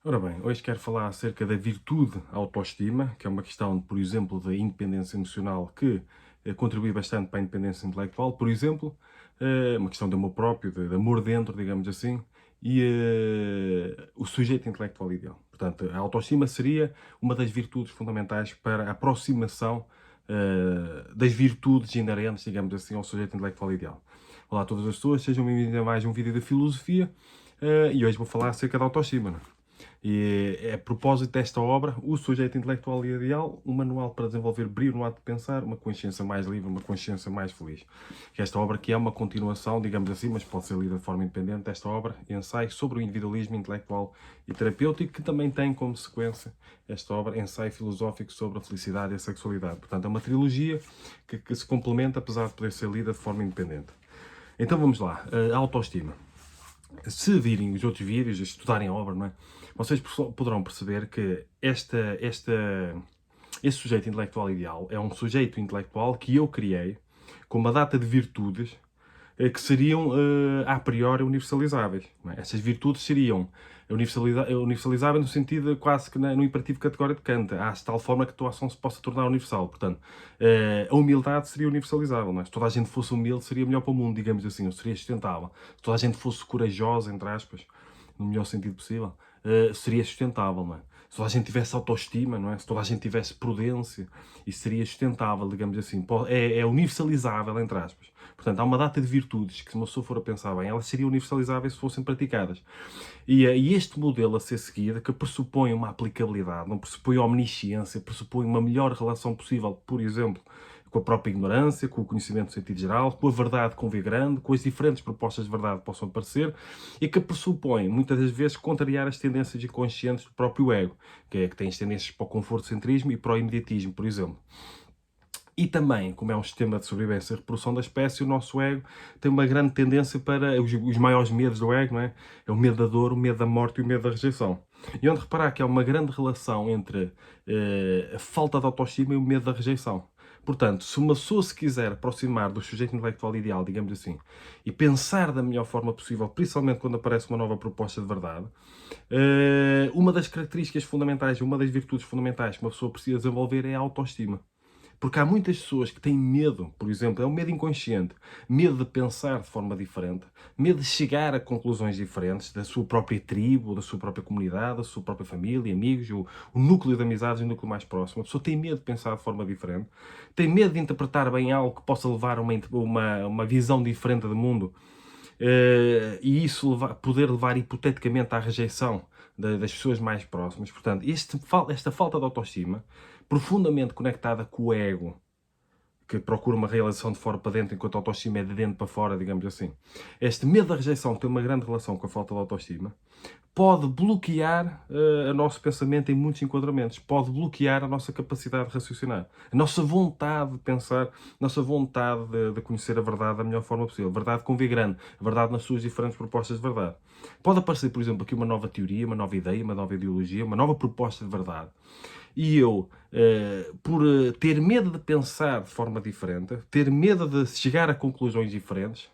Ora bem, hoje quero falar acerca da virtude autoestima, que é uma questão, por exemplo, da independência emocional que contribui bastante para a independência intelectual, por exemplo, uma questão de amor próprio, de amor dentro, digamos assim, e o sujeito intelectual ideal. Portanto, a autoestima seria uma das virtudes fundamentais para a aproximação das virtudes inerentes, digamos assim, ao sujeito intelectual ideal. Olá a todas as pessoas, sejam bem-vindos a mais um vídeo de filosofia e hoje vou falar acerca da autoestima. Não é? E é a propósito desta obra, O Sujeito Intelectual e Ideal, um manual para desenvolver brilho no ato de pensar, uma consciência mais livre, uma consciência mais feliz. Esta obra que é uma continuação, digamos assim, mas pode ser lida de forma independente, desta obra, ensaio sobre o individualismo intelectual e terapêutico, que também tem como sequência esta obra, ensaio filosófico sobre a felicidade e a sexualidade. Portanto, é uma trilogia que se complementa, apesar de poder ser lida de forma independente. Então vamos lá, a autoestima. Se virem os outros vídeos, estudarem a obra, não é? Vocês poderão perceber que este sujeito intelectual ideal é um sujeito intelectual que eu criei com uma data de virtudes que seriam a priori universalizáveis. Não é? Essas virtudes seriam universalizáveis no sentido quase que no imperativo categórico de Kant. Há de tal forma que a tua ação se possa tornar universal. Portanto, a humildade seria universalizável. Não é? Se toda a gente fosse humilde, seria melhor para o mundo, digamos assim, ou seria sustentável. Se toda a gente fosse corajosa, entre aspas, no melhor sentido possível, seria sustentável. Não é? Se toda a gente tivesse autoestima, não é? Se toda a gente tivesse prudência, isso seria sustentável, digamos assim. É universalizável, entre aspas. Portanto, há uma data de virtudes que, se uma pessoa for a pensar bem, elas seriam universalizáveis se fossem praticadas. E este modelo a ser seguido, que pressupõe uma aplicabilidade, não pressupõe omnisciência, pressupõe uma melhor relação possível, por exemplo, com a própria ignorância, com o conhecimento do sentido geral, com a verdade com V grande, com as diferentes propostas de verdade que possam aparecer, e que pressupõe, muitas das vezes, contrariar as tendências inconscientes do próprio ego, que tem as tendências para o confortocentrismo e para o imediatismo, por exemplo. E também, como é um sistema de sobrevivência e reprodução da espécie, o nosso ego tem uma grande tendência para os maiores medos do ego, não é? É o medo da dor, o medo da morte e o medo da rejeição. E onde reparar que há uma grande relação entre a falta de autoestima e o medo da rejeição. Portanto, se uma pessoa se quiser aproximar do sujeito intelectual ideal, digamos assim, e pensar da melhor forma possível, principalmente quando aparece uma nova proposta de verdade, uma das características fundamentais, uma das virtudes fundamentais que uma pessoa precisa desenvolver é a autoestima. Porque há muitas pessoas que têm medo, por exemplo, é um medo inconsciente, medo de pensar de forma diferente, medo de chegar a conclusões diferentes da sua própria tribo, da sua própria comunidade, da sua própria família, amigos, o núcleo de amizades, o núcleo mais próximo. A pessoa tem medo de pensar de forma diferente, tem medo de interpretar bem algo que possa levar a uma visão diferente do mundo, e isso poder levar hipoteticamente à rejeição das pessoas mais próximas. Portanto, esta falta de autoestima, profundamente conectada com o ego, que procura uma realização de fora para dentro, enquanto a autoestima é de dentro para fora, digamos assim. Este medo da rejeição tem uma grande relação com a falta de autoestima. Pode bloquear o nosso pensamento em muitos enquadramentos. Pode bloquear a nossa capacidade de raciocinar. A nossa vontade de pensar, a nossa vontade de conhecer a verdade da melhor forma possível. Verdade com V grande. A verdade nas suas diferentes propostas de verdade. Pode aparecer, por exemplo, aqui uma nova teoria, uma nova ideia, uma nova ideologia, uma nova proposta de verdade. E eu, por ter medo de pensar de forma diferente, ter medo de chegar a conclusões diferentes,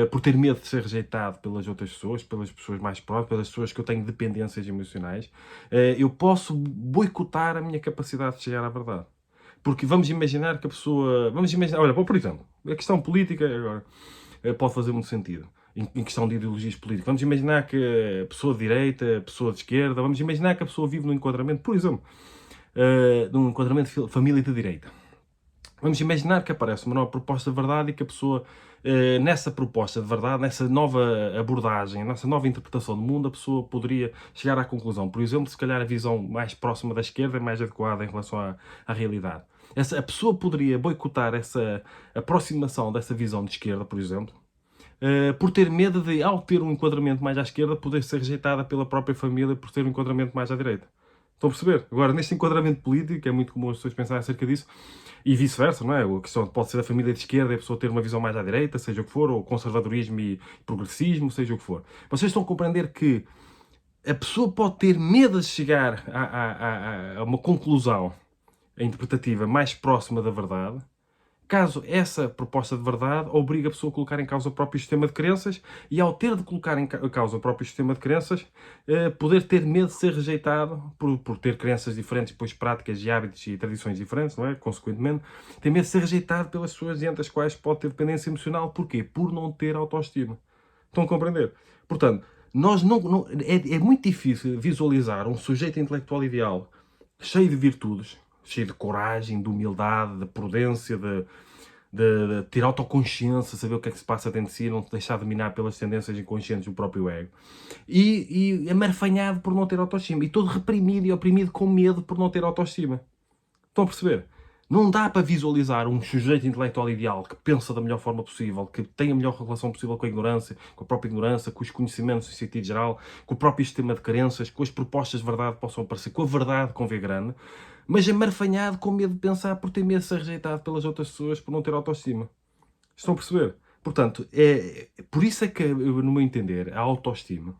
por ter medo de ser rejeitado pelas outras pessoas, pelas pessoas mais próximas, pelas pessoas que eu tenho dependências emocionais, eu posso boicotar a minha capacidade de chegar à verdade. Porque vamos imaginar que a pessoa. Vamos imaginar. Olha, por exemplo, a questão política agora pode fazer muito sentido. Em questão de ideologias políticas. Vamos imaginar que a pessoa de direita, a pessoa de esquerda, vamos imaginar que a pessoa vive num enquadramento, por exemplo, num enquadramento de família de direita. Vamos imaginar que aparece uma nova proposta de verdade e que a pessoa, nessa proposta de verdade, nessa nova abordagem, nessa nova interpretação do mundo, a pessoa poderia chegar à conclusão, por exemplo, se calhar a visão mais próxima da esquerda é mais adequada em relação à realidade. A pessoa poderia boicotar essa aproximação dessa visão de esquerda, por exemplo, por ter medo de, ao ter um enquadramento mais à esquerda, poder ser rejeitada pela própria família por ter um enquadramento mais à direita. Estão a perceber? Agora, neste enquadramento político, é muito comum as pessoas pensarem acerca disso, e vice-versa, não é? A questão pode ser da família de esquerda e a pessoa ter uma visão mais à direita, seja o que for, ou conservadorismo e progressismo, seja o que for. Vocês estão a compreender que a pessoa pode ter medo de chegar a uma conclusão interpretativa mais próxima da verdade, caso essa proposta de verdade obriga a pessoa a colocar em causa o próprio sistema de crenças e, ao ter de colocar em causa o próprio sistema de crenças, poder ter medo de ser rejeitado por ter crenças diferentes, depois práticas e hábitos e tradições diferentes, não é? Consequentemente, tem medo de ser rejeitado pelas pessoas diante das quais pode ter dependência emocional. Porquê? Por não ter autoestima. Estão a compreender? Portanto, é muito difícil visualizar um sujeito intelectual ideal cheio de virtudes, cheio de coragem, de humildade, de prudência, de ter autoconsciência, saber o que é que se passa dentro de si, não se deixar dominar pelas tendências inconscientes do próprio ego. E amarfanhado por não ter autoestima. E todo reprimido e oprimido com medo por não ter autoestima. Estão a perceber? Não dá para visualizar um sujeito intelectual ideal que pensa da melhor forma possível, que tem a melhor relação possível com a ignorância, com a própria ignorância, com os conhecimentos em sentido geral, com o próprio sistema de crenças, com as propostas de verdade que possam aparecer, com a verdade com V grande, mas amarfanhado com medo de pensar por ter medo de ser rejeitado pelas outras pessoas, por não ter autoestima. Estão a perceber? Portanto, por isso é que, no meu entender, a autoestima,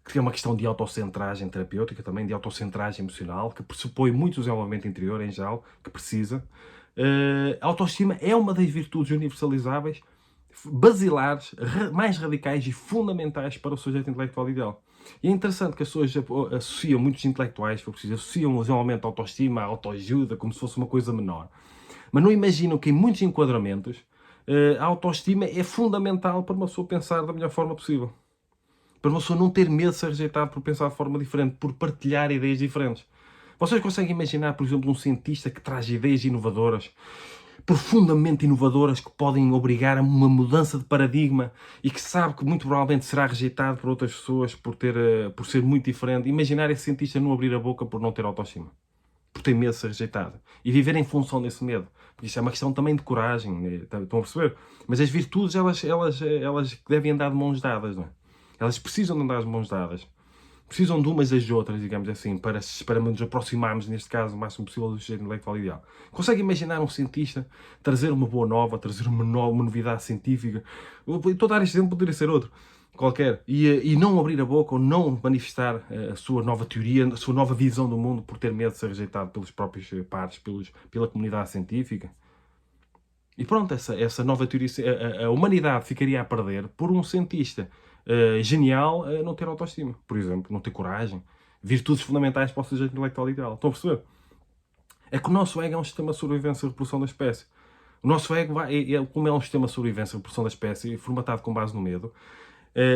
que é uma questão de autocentragem terapêutica, também de autocentragem emocional, que pressupõe muito o desenvolvimento interior em geral, que precisa. A autoestima é uma das virtudes universalizáveis, basilares, mais radicais e fundamentais para o sujeito intelectual ideal. E é interessante que as pessoas associam, muitos intelectuais, se for preciso, associam o desenvolvimento da autoestima à autoajuda, como se fosse uma coisa menor. Mas não imaginam que em muitos enquadramentos a autoestima é fundamental para uma pessoa pensar da melhor forma possível. Para uma pessoa não ter medo de ser rejeitado por pensar de forma diferente, por partilhar ideias diferentes. Vocês conseguem imaginar, por exemplo, um cientista que traz ideias inovadoras, profundamente inovadoras, que podem obrigar a uma mudança de paradigma e que sabe que muito provavelmente será rejeitado por outras pessoas por ser muito diferente? Imaginar esse cientista não abrir a boca por não ter autoestima, por ter medo de ser rejeitado e viver em função desse medo. Porque isso é uma questão também de coragem, estão a perceber? Mas as virtudes, elas devem andar de mãos dadas, não é? Elas precisam de andar de mãos dadas. Precisam de umas das outras, digamos assim, para nos aproximarmos, neste caso, o máximo possível do sujeito intelectual ideal. Consegue imaginar um cientista trazer uma boa nova, trazer uma novidade científica? Estou a dar este exemplo, poderia ser outro qualquer. E não abrir a boca ou não manifestar a sua nova teoria, a sua nova visão do mundo por ter medo de ser rejeitado pelos próprios pares, pela comunidade científica? E pronto, essa nova teoria, a humanidade ficaria a perder por um cientista genial não ter autoestima, por exemplo, não ter coragem, virtudes fundamentais para o sujeito intelectual ideal. Estão a perceber? É que o nosso ego é um sistema de sobrevivência e reprodução da espécie. O nosso ego, como é um sistema de sobrevivência e reprodução da espécie, formatado com base no medo,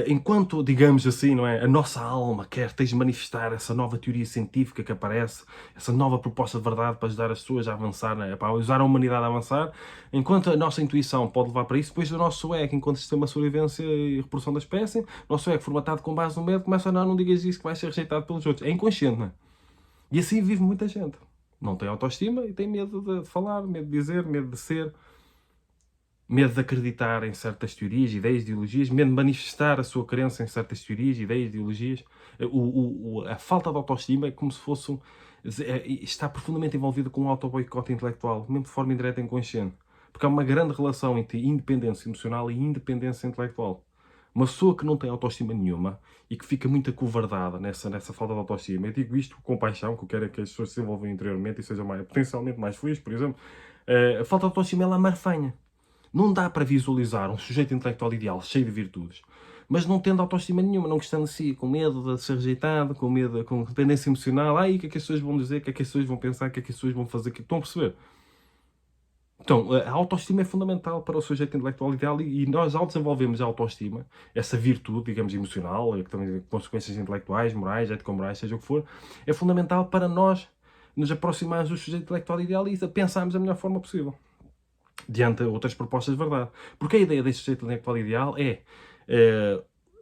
enquanto, digamos assim, não é, a nossa alma quer manifestar essa nova teoria científica que aparece, essa nova proposta de verdade para ajudar as pessoas a avançar, né, para ajudar a humanidade a avançar, enquanto a nossa intuição pode levar para isso, depois o nosso ego, enquanto sistema de sobrevivência e reprodução da espécie, o nosso ego formatado com base no medo, começa a não digas isso que vai ser rejeitado pelos outros. É inconsciente, não é? E assim vive muita gente. Não tem autoestima e tem medo de falar, medo de dizer, medo de ser, medo de acreditar em certas teorias, ideias, ideologias, medo de manifestar a sua crença em certas teorias, ideias, ideologias. A falta de autoestima é como se fosse está profundamente envolvida com um auto-boicote intelectual, mesmo de forma indireta e inconsciente. Porque há uma grande relação entre independência emocional e independência intelectual. Uma pessoa que não tem autoestima nenhuma e que fica muito acovardada nessa falta de autoestima, eu digo isto com paixão, que eu quero é que as pessoas se desenvolvam interiormente e sejam potencialmente mais felizes, por exemplo, a falta de autoestima ela amarfanha. Não dá para visualizar um sujeito intelectual ideal, cheio de virtudes, mas não tendo autoestima nenhuma, não gostando de si, com medo de ser rejeitado, com medo, com dependência emocional. Ai, o que é que as pessoas vão dizer, o que é que as pessoas vão pensar, o que é que as pessoas vão fazer. Estão a perceber? Então, a autoestima é fundamental para o sujeito intelectual ideal e nós, ao desenvolvermos a autoestima, essa virtude, digamos, emocional, que também tem consequências intelectuais, morais, ético-morais, seja o que for, é fundamental para nós nos aproximarmos do sujeito intelectual ideal e pensarmos da melhor forma possível diante de outras propostas de verdade. Porque a ideia deste sujeito intelectual ideal é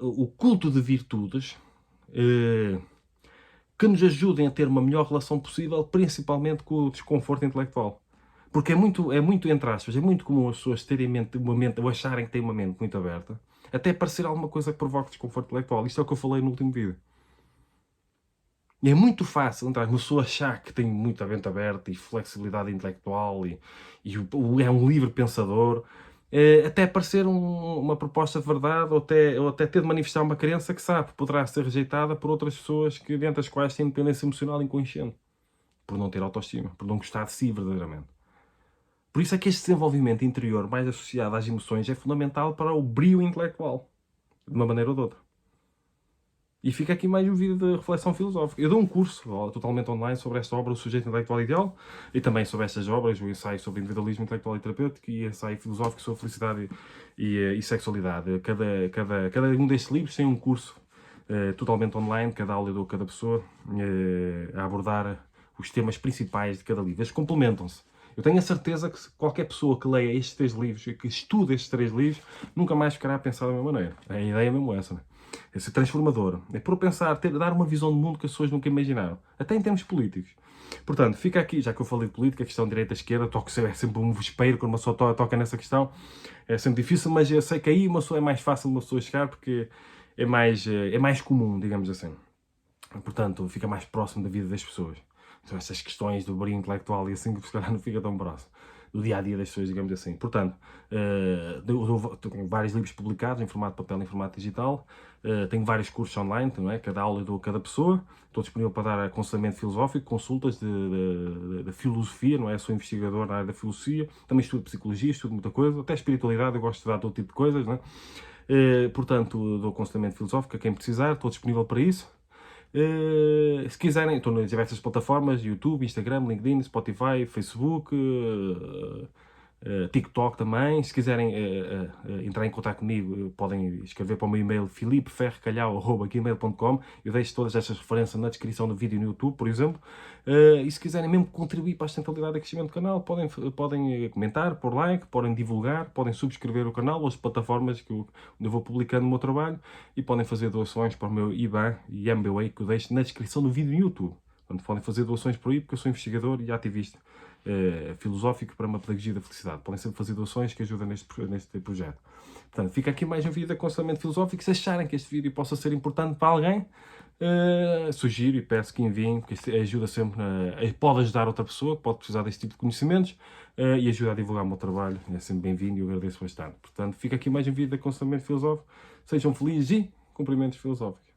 o culto de virtudes que nos ajudem a ter uma melhor relação possível, principalmente com o desconforto intelectual. Porque é muito, entre aspas, é muito comum as pessoas terem uma mente, ou acharem que têm uma mente muito aberta, até parecer alguma coisa que provoque desconforto intelectual. Isto é o que eu falei no último vídeo. E é muito fácil, então, uma pessoa achar que tem muita mente aberta e flexibilidade intelectual e é um livre pensador, até parecer uma proposta de verdade ou até ter de manifestar uma crença que sabe poderá ser rejeitada por outras pessoas que, dentro das quais têm dependência emocional inconsciente, por não ter autoestima, por não gostar de si verdadeiramente. Por isso é que este desenvolvimento interior, mais associado às emoções, é fundamental para o brio intelectual, de uma maneira ou de outra. E fica aqui mais um vídeo de reflexão filosófica. Eu dou um curso totalmente online sobre esta obra, O Sujeito Intelectual Ideal, e também sobre estas obras, o ensaio sobre individualismo intelectual e terapêutico e o ensaio filosófico sobre felicidade e sexualidade. Cada um destes livros tem um curso totalmente online, cada aula eu dou a cada pessoa, a abordar os temas principais de cada livro. Eles complementam-se. Eu tenho a certeza que qualquer pessoa que leia estes 3 livros e que estude estes 3 livros, nunca mais ficará a pensar da mesma maneira. A ideia é mesmo essa, né? É ser transformador. É por pensar, dar uma visão de mundo que as pessoas nunca imaginaram. Até em termos políticos. Portanto, fica aqui, já que eu falei de política, a questão de direita-esquerda, é sempre um vespeiro quando uma pessoa toca nessa questão. É sempre difícil, mas eu sei que aí uma pessoa é mais fácil uma pessoa chegar porque é mais comum, digamos assim. Portanto, fica mais próximo da vida das pessoas. Então, essas questões do brilho intelectual e assim, que se calhar não fica tão próximo do dia-a-dia das pessoas, digamos assim. Portanto, tenho vários livros publicados em formato de papel e em formato digital, tenho vários cursos online, não é? Cada aula eu dou a cada pessoa, estou disponível para dar aconselhamento filosófico, consultas de filosofia, não é? Sou investigador na área da filosofia, também estudo psicologia, estudo muita coisa, até espiritualidade, eu gosto de estudar todo tipo de coisas, não é? Portanto, dou aconselhamento filosófico a quem precisar, estou disponível para isso. Se quiserem, estou nas diversas plataformas, YouTube, Instagram, LinkedIn, Spotify, Facebook, TikTok também. Se quiserem entrar em contato comigo, podem escrever para o meu e-mail filipeferrecalhau@gmail.com. Eu deixo todas estas referências na descrição do vídeo no YouTube, por exemplo. E se quiserem mesmo contribuir para a sustentabilidade e crescimento do canal, podem comentar, pôr like, podem divulgar, podem subscrever o canal ou as plataformas onde eu vou publicando o meu trabalho e podem fazer doações para o meu IBAN e MBWay que eu deixo na descrição do vídeo no YouTube. Portanto, podem fazer doações por aí porque eu sou investigador e ativista filosófico para uma pedagogia da felicidade. Podem sempre fazer doações que ajudam neste projeto. Portanto, fica aqui mais um vídeo de aconselhamento filosófico. Se acharem que este vídeo possa ser importante para alguém, sugiro e peço que enviem, porque isto ajuda sempre, pode ajudar outra pessoa que pode precisar deste tipo de conhecimentos e ajuda a divulgar o meu trabalho. É sempre bem-vindo e eu agradeço bastante. Portanto, fica aqui mais um vídeo de aconselhamento filosófico. Sejam felizes e cumprimentos filosóficos.